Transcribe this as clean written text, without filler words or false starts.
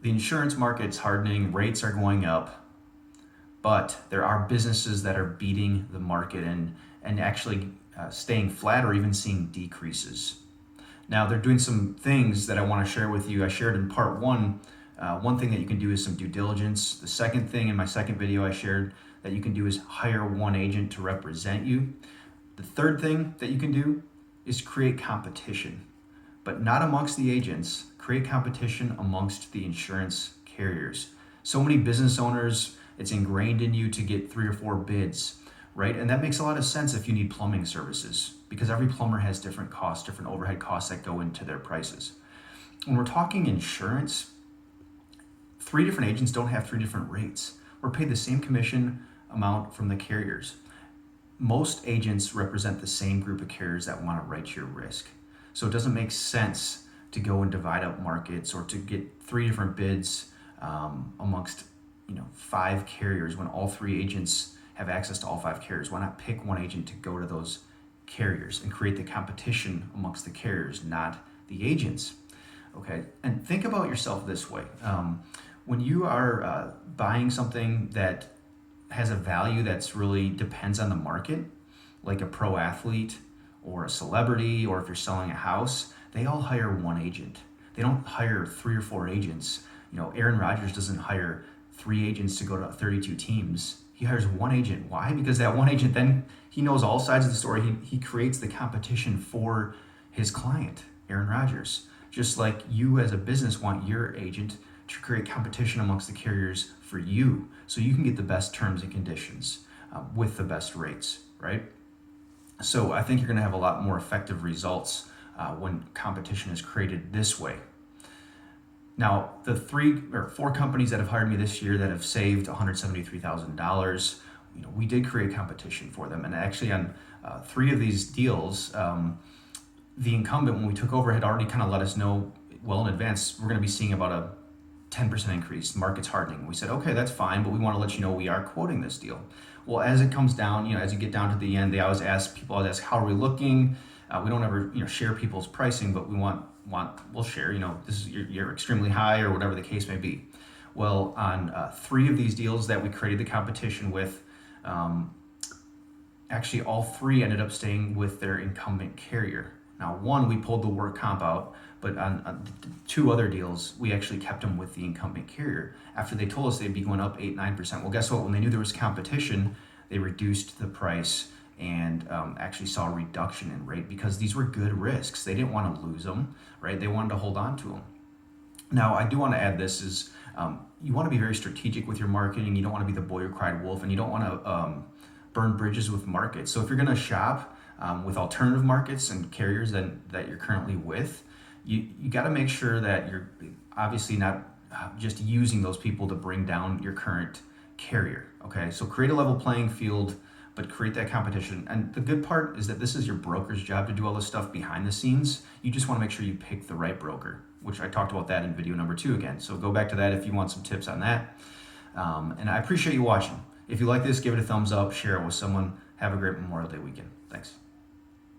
The insurance market's hardening, rates are going up, but there are businesses that are beating the market and actually staying flat or even seeing decreases. Now, they're doing some things that I want to share with you. I shared in part one. One thing that you can do is some due diligence. The second thing in my second video I shared that you can do is hire one agent to represent you. The third thing that you can do is create competition, but not amongst the agents. Create competition amongst the insurance carriers. So many business owners, it's ingrained in you to get 3 or 4 bids, right? And that makes a lot of sense if you need plumbing services, because every plumber has different costs, different overhead costs that go into their prices. When we're talking insurance, 3 different agents don't have 3 different rates. We're paid the same commission amount from the carriers. Most agents represent the same group of carriers that want to write your risk. So it doesn't make sense to go and divide up markets or to get 3 different bids amongst 5 carriers when all 3 agents have access to all 5 carriers. Why not pick one agent to go to those carriers and create the competition amongst the carriers, not the agents? Okay, and think about yourself this way. When you are buying something that has a value that's really depends on the market, like a pro athlete or a celebrity, or if you're selling a house, they all hire one agent. They don't hire 3 or 4 agents. Aaron Rodgers doesn't hire 3 agents to go to 32 teams. He hires one agent. Why? Because that one agent, then he knows all sides of the story. He creates the competition for his client, Aaron Rodgers. Just like you as a business want your agent to create competition amongst the carriers for you, so you can get the best terms and conditions with the best rates, right? So I think you're going to have a lot more effective results when competition is created this way. Now, the 3 or 4 companies that have hired me this year that have saved $173,000, we did create competition for them. And actually on 3 of these deals, the incumbent, when we took over, had already kind of let us know well in advance, we're going to be seeing about a 10% increase, market's hardening. We said, okay, that's fine, but we want to let you know we are quoting this deal. Well, as it comes down, as you get down to the end, they always ask, how are we looking? We don't ever, share people's pricing, but we'll share, this is, you're extremely high or whatever the case may be. Well, on 3 of these deals that we created the competition with, actually all 3 ended up staying with their incumbent carrier. Now, 1, we pulled the work comp out, but on 2 other deals, we actually kept them with the incumbent carrier after they told us they'd be going up 8-9%. Well, guess what? When they knew there was competition, they reduced the price and actually saw a reduction in rate because these were good risks. They didn't want to lose them, right? They wanted to hold on to them. Now, I do want to add this is you want to be very strategic with your marketing. You don't want to be the boy who cried wolf, and you don't want to burn bridges with markets. So if you're going to shop with alternative markets and carriers that you're currently with, you got to make sure that you're obviously not just using those people to bring down your current carrier. Okay, so create a level playing field, but create that competition. And the good part is that this is your broker's job to do all this stuff behind the scenes. You just want to make sure you pick the right broker, which I talked about that in video number 2 again. So go back to that if you want some tips on that. And I appreciate you watching. If you like this, give it a thumbs up, share it with someone. Have a great Memorial Day weekend. Thanks.